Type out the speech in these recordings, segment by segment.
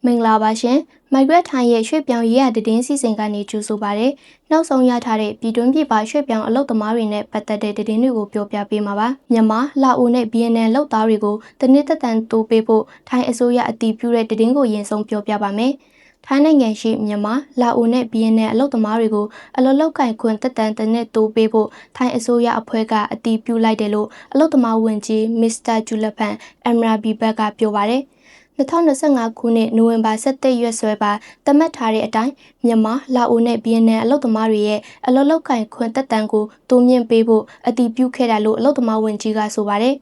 မင်္ဂလာပါရှင်မိုက်ဂရက်ထိုင်းရဲ့ရွှေ့ပြောင်းရေးရသတင်းစီစဉ်ကနေကြိုဆိုပါရစေနောက်ဆုံးရထားတဲ့ပြည်တွင်းပြည်ပရွှေ့ပြောင်းအလုပ်သမားတွေနဲ့ပတ်သက်တဲ့သတင်းတွေကိုပြောပြပေးမှာပါမြန်မာလာအိုနဲ့ဗီယက်နမ်လုပ်သားတွေကိုတနစ်သက်တမ်းတိုးပေးဖို့ထိုင်းအစိုးရအတည်ပြုတဲ့သတင်းကိုရင်ဆုံးပြောပြပါမယ်ထိုင်းနိုင်ငံရှိမြန်မာလာအိုနဲ့ဗီယက်နမ်အလုပ်သမားတွေကိုအလုပ်လုပ်ကိုင်ခွင့်သက်တမ်းတစ်နှစ်တိုးပေးဖို့ထိုင်းအစိုးရအဖွဲ့ကအတည်ပြုလိုက်တယ်လို့အလုပ်သမားဝန်ကြီးမစ္စတာဂျူလဖန်အမ်ရာဘီဘတ်ကပြောပါတယ်2025ခုနှစ်နိုဝင်ဘာ17ရက်စွဲပါသတ်မှတ်ထားတဲ့အတိုင်းမြန်မာလာအိုနဲ့ဗီယက်နမ်အလုပ်သမားတွေရဲ့အလုပ်လုပ်ကိုင်ခွင့်သက်တမ်းကိုတိုးမြင့်ပေးဖို့အတည်ပြုခဲ့တယ်လို့အလုပ်သမားဝန်ကြီးကဆိုပါတယ်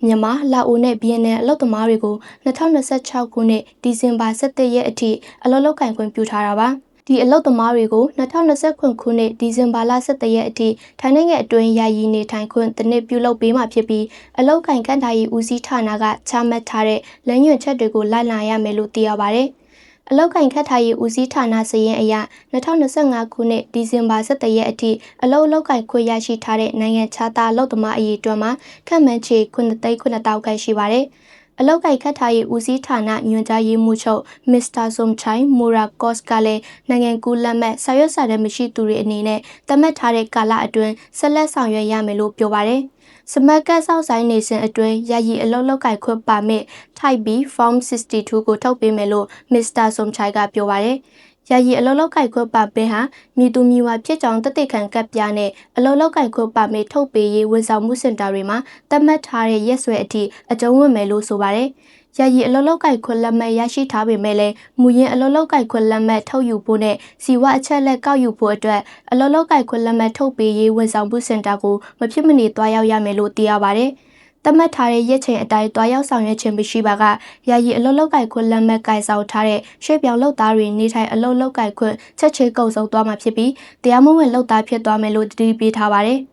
မြန်မာလာအိုနဲ့ဗီယက်နမ်အလုပ်သမားတွေကို2026ခုနှစ်ဒီဇင်ဘာ17ရက်အထိအလုပ်လုပ်ကိုင်ခွင့်ပြုထားတာပါဒီအလုပ်သမားတွေကို2029ခုနှစ်ဒီဇင်ဘာလ17ရက်အထိထိုင်းနိုင်ငံအတွင်းယာယီနေထိုင်ခွင့်တစ်နှစ်ပြုလုပ်ပေးမှာဖြစ်ပြီးအလုပ်ကိုင်ကန့်ထားရေးဦးစီးဌာနကချမှတ်ထားတဲ့လမ်းညွှန်ချက်တွေကိုလိုက်နာရမယ်လို့သိရပါတယ်။အလုပ်ကိုင်ကန့်ထားရေးဦးစီးဌာနစာရင်းအရ2025ခုနှစ်ဒီဇင်ဘာ17ရက်အထိအလုပ်ကိုင်ခွင့်ရရှိထားတဲ့နိုင်ငံခြားသားအလုပ်သမားအရေအတွက်မှာခန့်မှန်းခြေ9,900,000ခန့်ရှိပါတယ်။အလောက်ကိုက်ခတ်ထားရေးဦးစီးဌာနညွှန်ကြားရေးမှူးချုပ်မစ္စတာဆွမ်ချိုင်မိုရာကော့စ်ကလည်းနိုင်ငံကူးလက်မှတ်စာရွက်စာတမ်းမရှိသူတွေအနေနဲ့သတ်မှတ်ထားတဲ့ကာလအတွင်းဆက်လက်ဆောင်ရွက်ရမယ်လို့ပြောပါတယ်။စမတ်ကတ်ဆောက်ဆိုင်နေစဉ်အတွင်းယာယီအလုပ်ကိုက်ခွင့်ပါမစ် Type B Form 62ကိုထုတ်ပေးမယ်လို့မစ္စတာဆွမ်ချိုင်ကပြောပါတယ်။ယာယီအလုပ်ကိုက်ခွင့်ပါမစ်ဟာမြည်သူမြည်ဝါဖြစ်ကြောင်းတသက်ခံကပ်ပြားနဲ့အလုပ်ကိုက်ခွင့်ပါမစ်ထုတ်ပေးရေးဝန်ဆောင်မှုစင်တာတွေမှာသတ်မှတ်ထားတဲ့ရက်စွဲအထိအကျုံးဝင်မယ်လို့ဆိုပါတယ်။ယာယီအလုပ်ကိုက်ခွင့်လက်မှတ်ရရှိထားပေမဲ့လည်းမူရင်းအလုပ်ကိုက်ခွင့်လက်မှတ်ထုတ်ယူဖို့နဲ့စီဝအချက်လက်ကောက်ယူဖို့အတွက်အလုပ်ကိုက်ခွင့်လက်မှတ်ထုတ်ပေးရေးဝန်ဆောင်မှုစင်တာကိုမဖြစ်မနေတွားရောက်ရမယ်လို့သိရပါတယ်။သတ်မှတ်ထားတဲ့ရက်ချိန်အတိုင်းတွားရောက်ဆောင်ရွက်ခြင်းမရှိပါကယာယီအလုပ်ကိုက်ခွင့်လက်မှတ်ကိုင်ဆောင်ထားတဲ့ရွှေ့ပြောင်းလုပ်သားတွေနေထိုင်အလုပ်ကိုက်ခွင့်ချက်ချင်းကုန်ဆုံးသွားမှာဖြစ်ပြီးတရားမဝင်လုပ်သားဖြစ်သွားမယ်လို့တတိပေးထားပါတယ်။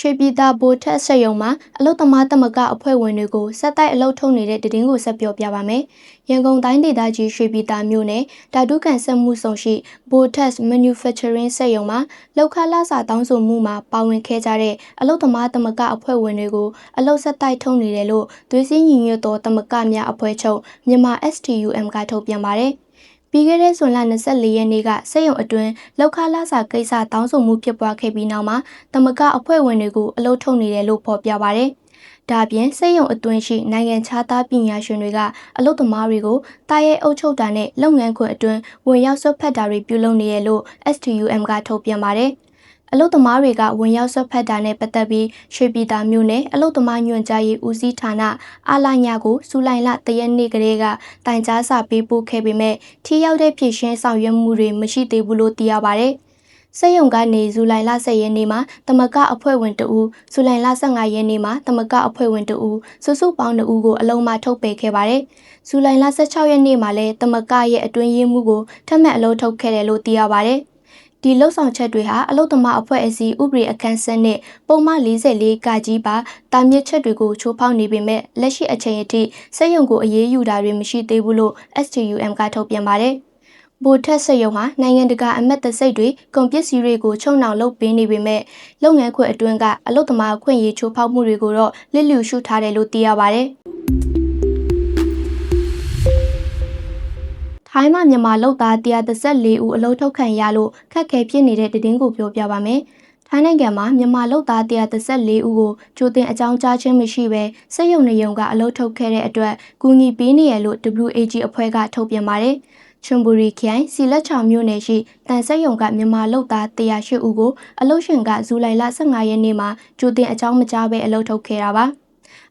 ရွှေပြည်သာဘိုထက်ဆက်ယုံမှာအလုသမားသမဂအဖွဲ့ဝင်တွေကိုစက်တိုက်အလုထုတ်နေတဲ့တည်င်းကိုဆက်ပြောပြပါမယ်။ရန်ကုန်တိုင်းဒေသကြီးရွှေပြည်သာမြို့နယ်ဓာတုကန်စက်မှုဆောင်ရှိဘိုထက် Manufacturing စက်ယုံမှာလောက်ခလာစာတောင်းဆိုမှုမှာပါဝင်ခဲ့ကြတဲ့အလုသမားသမဂအဖွဲ့ဝင်တွေကိုအလုစက်တိုက်ထုတ်နေတယ်လို့သွေးစည်းညီညွတ်သောသမဂများအဖွဲ့ချုပ်မြန်မာ STUM ကထုတ်ပြန်ပါတယ်။ပြီးခဲ့တဲ့ဇွန်လ24ရက်နေ့ကစက်ရုံအတွင်းလောက်ခလာစာကိစ္စတောင်းဆိုမှုဖြစ်ပွားခဲ့ပြီးနောက်မှာသမဂအဖွဲ့ဝင်တွေကိုအလုပ်ထုတ်နေတယ်လို့ဖော်ပြပါရယ်။ဒါပြင်စက်ရုံအတွင်းရှိနိုင်ငံခြားသားပညာရှင်တွေကအလုပ်သမားတွေကိုတာရဲအုပ်ချုပ်တာနဲ့လုပ်ငန်းခွင်အတွင်းဝင်ရောက်ဆွတ်ဖက်တာတွေပြုလုပ်နေတယ်လို့ STUM ကထုတ်ပြန်ပါရယ်။အလုသမားတွေကဝင်ရောက်ဆွတ်ဖက်တာနဲ့ပတ်သက်ပြီးရွှေပြည်သာမြို့နယ်အလုသမားညွှန်ကြားရေးဦးစီးဌာနအာလာညာကိုဇူလိုင်လ3ရက်နေ့ကလေးကတိုင်ကြားစာပေးပို့ခဲ့ပေမဲ့ထိရောက်တဲ့ဖြည့်ရှင်းဆောင်ရွက်မှုတွေမရှိသေးဘူးလို့သိရပါဗျ။စက်ရုံကနေဇူလိုင်လ10ရက်နေ့မှာသမဂအဖွဲ့ဝင်2ဦးဇူလိုင်လ15ရက်နေ့မှာသမဂအဖွဲ့ဝင်2ဦးစုစုပေါင်း2ဦးကိုအလုံးမထုတ်ပယ်ခဲ့ပါတယ်။ဇူလိုင်လ16ရက်နေ့မှာလည်းသမဂရဲ့အတွင်းရေးမှုကိုထပ်မံအလုံးထုတ်ခဲ့တယ်လို့သိရပါဗျ။ဒီလှုပ်ဆောင်ချက်တွေဟာအလုသမားအဖွဲ့အစည်းဥပဒေအခန်း7နဲ့ပုံမှန်44ကကြီးပါတာမြစ်ချက်တွေကိုချိုးဖောက်နေပေမဲ့လက်ရှိအချိန်အထိစက်ရုံကိုအရေးယူတာတွေမရှိသေးဘူးလို့ STUM ကထုတ်ပြန်ပါတယ်။ဘိုထက်စက်ရုံဟာနိုင်ငံတကာအမတ်တစိတ်တွေကုန်ပစ္စည်းတွေကိုချုံနှောင်လုပ်ပေးနေပေမဲ့လုပ်ငန်းခွင်အတွင်းကအလုသမားအခွင့်အရေးချိုးဖောက်မှုတွေကိုတော့လစ်လျူရှုထားတယ်လို့သိရပါတယ်။ထိုင်းမှာမြန်မာလုပ်သား134ဦးအလုပ်ထုတ်ခံရလို့ခက်ခဲဖြစ်နေတဲ့တည်င်းကိုပြောပြပါမယ်။ထိုင်းနိုင်ငံမှာမြန်မာလုပ်သား134ဦးကိုကြိုတင်အကြောင်းကြားခြင်းမရှိဘဲစက်ရုံနေရုံကအလုပ်ထုတ်ခဲ့တဲ့အတွက်ကူညီပေးနေရလို့ WAG အဖွဲ့ကထုတ်ပြန်ပါတယ်။ချွန်ဘူရီခိုင်စီလက်ချောင်မြို့နယ်ရှိတန်ဆက်ရုံကမြန်မာလုပ်သား108ဦးကိုအလုပ်ရှင်ကဇူလိုင်လ15ရက်နေ့မှာကြိုတင်အကြောင်းမကြားဘဲအလုပ်ထုတ်ခဲ့တာပါ။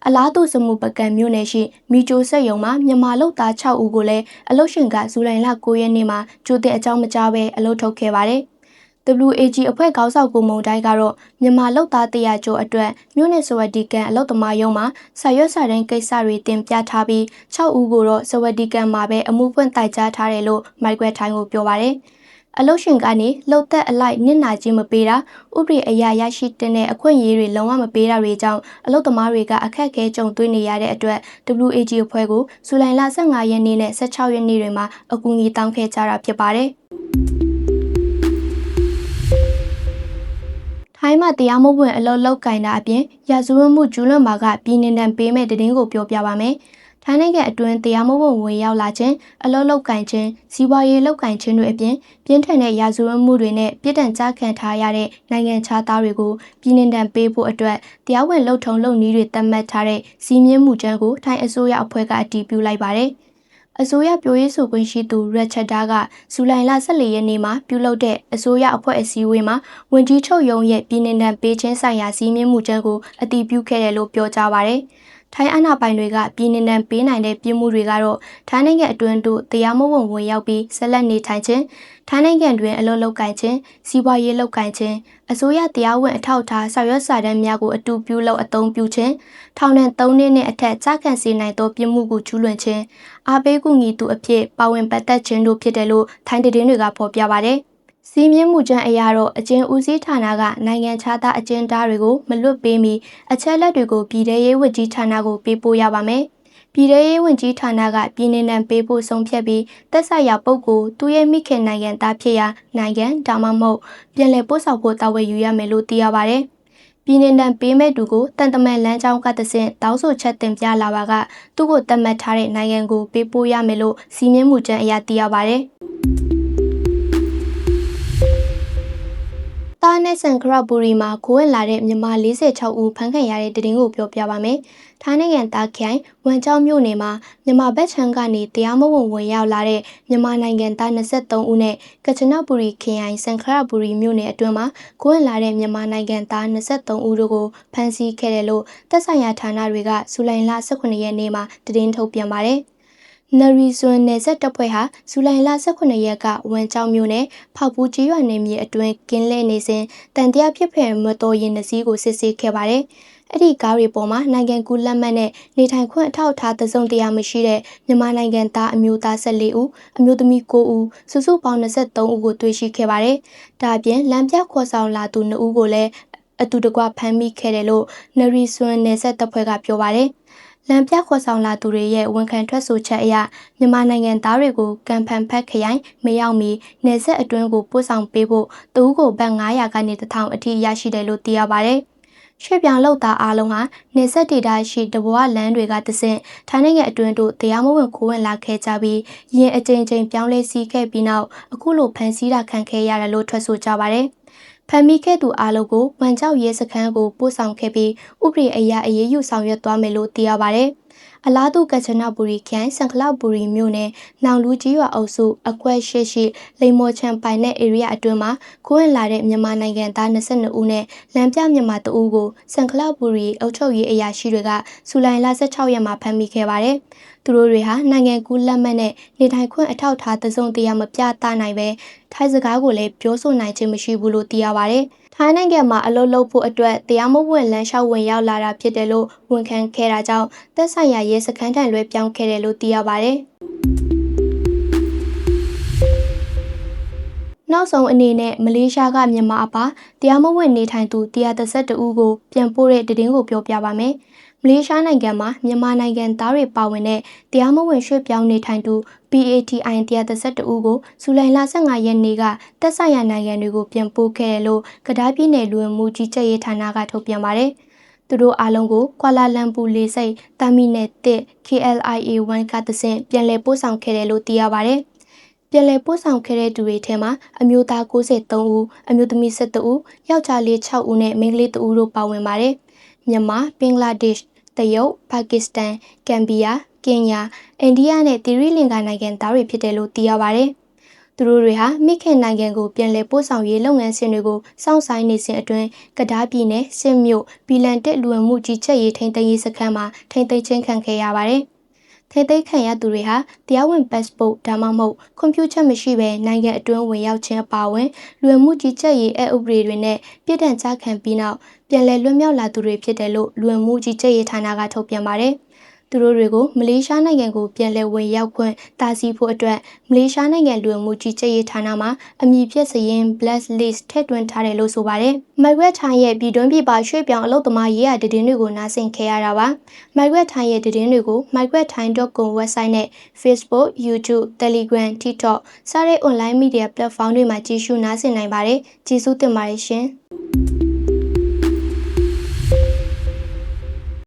အလားတူစမှုပကံမြို့နယ်ရှိမီဂျိုဆက်ရုံမှာမြန်မာလုပ်သား6ဦးကိုလည်းအလုပ်ရှင်ကဇူလိုင်လ9ရက်နေ့မှာကြိုတင်အကြောင်းမကြားဘဲအလုပ်ထုတ်ခဲ့ပါတယ်။ WAG အဖွဲ့ခေါင်းဆောင်ကိုမုံတိုင်းကတော့မြန်မာလုပ်သား100ကျော်အတွက်မြို့နယ်စဝတီကန်အလုပ်သမားရုံးမှာဆာရွက်စာတမ်းကိစ္စတွေတင်ပြထားပြီး6ဦးကိုတော့စဝတီကန်မှာပဲအမှုဖွင့်တိုင်ကြားထားတယ်လို့မိုက်ဂရက်ထိုင်းကိုပြောပါတယ်။အလုပ်ရှင်ကနေလှုပ်သက်အလိုက်နစ်နာခြင်းမပေးတာဥပဒေအရရရှိတဲ့အခွင့်အရေးတွေလုံးဝမပေးတာတွေကြောင့်အလုပ်သမားတွေကအခက်အခဲကြုံတွေ့နေရတဲ့အတွက် WAG အဖွဲ့ကိုဇူလိုင်လ15ရက်နေ့နဲ့16ရက်နေ့တွေမှာအကူအညီတောင်းခဲ့ကြတာဖြစ်ပါတယ်။ ထိုင်းမှာတရားမဝင်အလုပ်လုပ်ကင်တာအပြင်ရာဇဝတ်မှုကျူးလွန်မှာကပြည်နှင်ဒဏ်ပေးမဲ့သတင်းကိုပြောပြပါမယ်။ထိုင်းနိုင်ငံအတွင်းတရားမဝင်ဝင်ရောက်လာခြင်းအလုပ်လုပ်ကင်ခြင်းစီးပွားရေးလုပ်ကင်ခြင်းတွေအပြင်ပြင်းထန်တဲ့ရာဇဝတ်မှုတွေနဲ့ပြည်ထန်ကြခံထားရတဲ့နိုင်ငံခြားသားတွေကိုပြည်နှင်ဒဏ်ပေးဖို့အတွက်တရားဝင်လှုပ်ထုံလုပ်နည်းတွေသတ်မှတ်ထားတဲ့စီးမြင့်မှုကျန်းကိုထိုင်းအစိုးရအဖွဲ့ကအတည်ပြုလိုက်ပါတယ်။အစိုးရပြောရေးဆိုခွင့်ရှိသူရက်ချက်ဒါကဇူလိုင်လ14ရက်နေ့မှာပြုလုပ်တဲ့အစိုးရအဖွဲ့အစည်းအဝေးမှာဝန်ကြီးချုပ်ရုံးရဲ့ပြည်နှင်ဒဏ်ပေးခြင်းဆိုင်ရာစီးမြင့်မှုကျန်းကိုအတည်ပြုခဲ့တယ်လို့ပြောကြားပါရယ်။ထိုင်းအာဏာပိုင်တွေကပြည်နှင်ဒဏ်ပေးနိုင်တဲ့ပြည်မှုတွေကတော့ထိုင်းနိုင်ငံအတွင်းသို့တရားမဝင်ဝင်ရောက်ပြီးဆက်လက်နေထိုင်ခြင်းထိုင်းနိုင်ငံတွင်အလုပ်လုပ်ကိုင်ခြင်းစီးပွားရေးလုပ်ကိုင်ခြင်းအစိုးရတရားဝင်အထောက်အထားဆောင်ရွက်စာတမ်းများကိုအတူပြုလုပ်အသုံးပြုခြင်းထောင်ဒဏ်3နှစ်နဲ့အထက်ကြာခံစေနိုင်သောပြစ်မှုကိုကျူးလွန်ခြင်းအားပေးကူညီသူအဖြစ်ပါဝင်ပတ်သက်ခြင်းတို့ဖြစ်တယ်လို့ထိုင်းသတင်းတွေကဖော်ပြပါတယ်။စီးမြင့်မှုကျန်းအရာတော့အကျဉ်းဦးစီးဌာနကနိုင်ငံခြားသားအကျဉ်းသားတွေကိုမလွတ်ပေးမီအချက်လက်တွေကိုပြည်ထရေးဝန်ကြီးဌာနကိုပေးပို့ရပါမယ်။ပြည်ထရေးဝန်ကြီးဌာနကပြည်내နံပေးဖို့ဆုံးဖြတ်ပြီးသက်ဆိုင်ရာပုဂ္ဂိုလ်သူရဲ့မိခင်နိုင်ငံသားဖြစ်ရာနိုင်ငံဒါမှမဟုတ်ပြည်လည်ပို့ဆောင်ဖို့တာဝန်ယူရမယ်လို့သိရပါတယ်။ပြည်내နံပေးမဲ့သူကိုတန်တမန်လမ်းကြောင်းကတဆင့်တောင်းဆိုချက်တင်ပြလာပါကသူ့ကိုတတ်မှတ်ထားတဲ့နိုင်ငံကိုပေးပို့ရမယ်လို့စီမင်းမှုကျန်းအရာသိရပါတယ်။တာနဲ့ဆန်ခရဘူရီမှာခိုးဝင်လာတဲ့မြန်မာ46ဦးဖမ်းခံရတဲ့တဲ့တင်ကိုပြောပြပါမယ်။ထိုင်းနိုင်ငံသားခိုင်ဝမ်ကျောင်းမြို့နယ်မှာမြန်မာဘက်ချမ်းကနေတရားမဝင်ဝင်ရောက်လာတဲ့မြန်မာနိုင်ငံသား23ဦးနဲ့ကချနဘူရီခရိုင်ဆန်ခရဘူရီမြို့နယ်အတွင်းမှာခိုးဝင်လာတဲ့မြန်မာနိုင်ငံသား23ဦးတို့ကိုဖမ်းဆီးခဲ့တယ်လို့သက်ဆိုင်ရာဌာနတွေကဇူလိုင်လ18ရက်နေ့မှာသတင်းထုတ်ပြန်ပါတယ်။နရီဇွန်နယ်ဆက်တပ်ဖွဲ့ဟာဇူလိုင်လ18ရက်ကဝန်ကျောင်းမြို့နယ်ဖောက်ပူးကြီးရွာနယ်မြေအတွင်းကင်းလဲနေစဉ်တန်တရားဖြစ်ဖယ်မတော်ရင်နှစီးကိုစစ်ဆေးခဲ့ပါတယ်။အဲ့ဒီကားတွေပေါ်မှာနိုင်ငံကူးလက်မှတ်နဲ့နေထိုင်ခွင့်အထောက်အထားသစုံတရာမရှိတဲ့မြန်မာနိုင်ငံသားအမျိုးသား14ဦးအမျိုးသမီး9ဦးစုစုပေါင်း23ဦးကိုတွေ့ရှိခဲ့ပါတယ်။ဒါအပြင်လမ်းပြခေါ်ဆောင်လာသူ2ဦးကိုလည်းအတူတကွဖမ်းမိခဲ့တယ်လို့နရီဇွန်နယ်ဆက်တပ်ဖွဲ့ကပြောပါတယ်။လမ်းပြခေါ်ဆောင်လာသူတွေရဲ့ဝန်ခံထွက်ဆိုချက်အရမြန်မာနိုင်ငံသားတွေကိုကံဖန်ဖက်ခရိုင်မရောက်မီနယ်ဆက်အတွင်းကိုပို့ဆောင်ပေးဖို့တူးကိုဘတ်900ကနေ1000အထိရရှိတယ်လို့သိရပါတယ်။ရွှေပြောင်လောက်သားအားလုံးဟာနယ်ဆက်ဒေတာရှိတဘွားလမ်းတွေကတဆင့်ထိုင်းနိုင်ငံအတွင်းသို့တရားမဝင်ခိုးဝင်လာခဲ့ကြပြီးရင်အကြိမ်ကြိမ်ပြောင်းလဲစီးခဲ့ပြီးနောက်အခုလိုဖမ်းဆီးတာခံခဲ့ရတယ်လို့ထွက်ဆိုကြပါတယ်။ဖမ်းမိခဲ့သူအားလုံးကိုဝန်ကြောက်ရဲစခန်းကိုပို့ဆောင်ခဲ့ပြီးဥပဒေအရအေးအေးယူဆောင်ရွက်သွားမယ်လို့သိရပါတယ်။အလားတူကချနဘူရီခိုင်စံခလောက်ဘူရီမြို့နယ်နောင်လူကြီးရွာအုပ်စုအကွက်ရှိလိမ်မော်ချံပိုင်တဲ့ area အတွင်းမှာခိုးဝင်လာတဲ့မြန်မာနိုင်ငံသား22ဦးနဲ့လမ်းပြမြန်မာ2ဦးကိုစံခလောက်ဘူရီအုပ်ချုပ်ရေးအရာရှိတွေကဇူလိုင်လ16ရက်မှာဖမ်းမိခဲ့ပါတယ်။သူတို့တွေဟာနိုင်ငံကူးလက်မှတ်နဲ့နေထိုင်ခွင့်အထောက်အထားသစုံတရာမပြသနိုင်ပဲထိုင်းစကားကိုလည်းပြောဆိုနိုင်ခြင်းမရှိဘူးလို့သိရပါတယ်။ထိုင်းနိုင်ငံမှာအလုပ်လုပ်ဖို့အတွက်တရားမဝင်လမ်းလျှောက်ဝင်ရောက်လာတာဖြစ်တယ်လို့ဝန်ခံခဲ့တာကြောင့်သက်ဆိုင်ရာရဲစခန်းထံလွှဲပြောင်းခဲ့တယ်လို့သိရပါတယ်။နောက်ဆုံးအနေနဲ့မလေးရှားကမြန်မာအပါတရားမဝင်နေထိုင်သူ132ဦးကိုပြန်ပို့တဲ့သတင်းကိုပြောပြပါမယ်။မလေးရှားနိုင်ငံမှာမြန်မာနိုင်ငံသားတွေပါဝင်တဲ့တရားမဝင်ရွှေ့ပြောင်းနေထိုင်သူ PATI 132ဦးကိုဇူလိုင်လ15ရက်နေ့ကသက်ဆိုင်ရာနိုင်ငံတွေကိုပြန်ပို့ခဲ့တယ်လို့ကဒါးပြည်နယ်လူဝင်မှုကြီးကြပ်ရေးဌာနကထုတ်ပြန်ပါတယ်။သူတို့အားလုံးကိုကွာလာလမ်ပူလေဆိပ်တာမီနယ်1 KLIA1 ကတဆင့်ပြန်လည်ပို့ဆောင်ခဲ့တယ်လို့သိရပါတယ်။ပြန်လည်ပို့ဆောင်ခဲ့တဲ့သူတွေထဲမှာအမျိုးသား93ဦးအမျိုးသမီး12ဦးယောက်ျားလေး6ဦးနဲ့မိန်းကလေး2ဦးတို့ပါဝင်ပါတယ်။မြန်မာ၊ဘင်္ဂလားဒေ့ရှ်၊တရုတ်၊ပါကစ္စတန်၊ဂမ်ဘီယာ၊ကင်ညာ၊အိန္ဒိယနဲ့သီရိလင်္ကာနိုင်ငံသားတွေဖြစ်တယ်လို့သိရပါတယ်။သူတို့တွေဟာမိခင်နိုင်ငံကိုပြန်လည်ပို့ဆောင်ရေးလုပ်ငန်းစဉ်တွေကိုစောင့်ဆိုင်းနေစဉ်အတွင်းကဒါးပြည်နယ်စစ်မြို့ဘီလန်တက်လူဝင်မှုကြီးချက်ရေးထိန်းသိမ်းရေးစခန်းမှာထိန်းသိမ်းခြင်းခံခဲ့ရပါတယ်။ထိန်းသိမ်းခံရသူတွေဟာတရားဝင် passport ဒါမှမဟုတ်ခွင့်ပြုချက်မရှိဘဲနိုင်ငံအတွင်းဝင်ရောက်ခြင်းအပါအဝင်လူဝင်မှုကြီးကြပ်ရေးအဥပဒေတွေနဲ့ပြည်ထန်ကြခံပြီးနောက်ပြန်လည်လွတ်မြောက်လာသူတွေဖြစ်တယ်လို့လူဝင်မှုကြီးကြပ်ရေးဌာနကထုတ်ပြန်ပါတယ်။သူတို့တွေကိုမလေးရှားနိုင်ငံကိုပြန်လည်ဝင်ရောက်ခွင့်တားဆီးဖို့အတွက်မလေးရှားနိုင်ငံလူဝင်မှုကြီးကြပ်ရေးဌာနမှအမည်ပြစရင် blacklist ထည့်သွင်းထားတယ်လို့ဆိုပါတယ်။ Migrant Thai ရဲ့ပြည်တွင်းပြည်ပရွှေ့ပြောင်းအလုပ်သမားရေးရာသတင်းတွေကိုနားဆင်ခဲ့ရတာပါ။ Migrant Thai ရဲ့သတင်းတွေကို migrantthai.com website နဲ့ Facebook, YouTube, Telegram, TikTok စတဲ့ online media platform တွေမှာကြည့်ရှုနားဆင်နိုင်ပါတယ်။ကျေးဇူးတင်ပါတယ်ရှင်။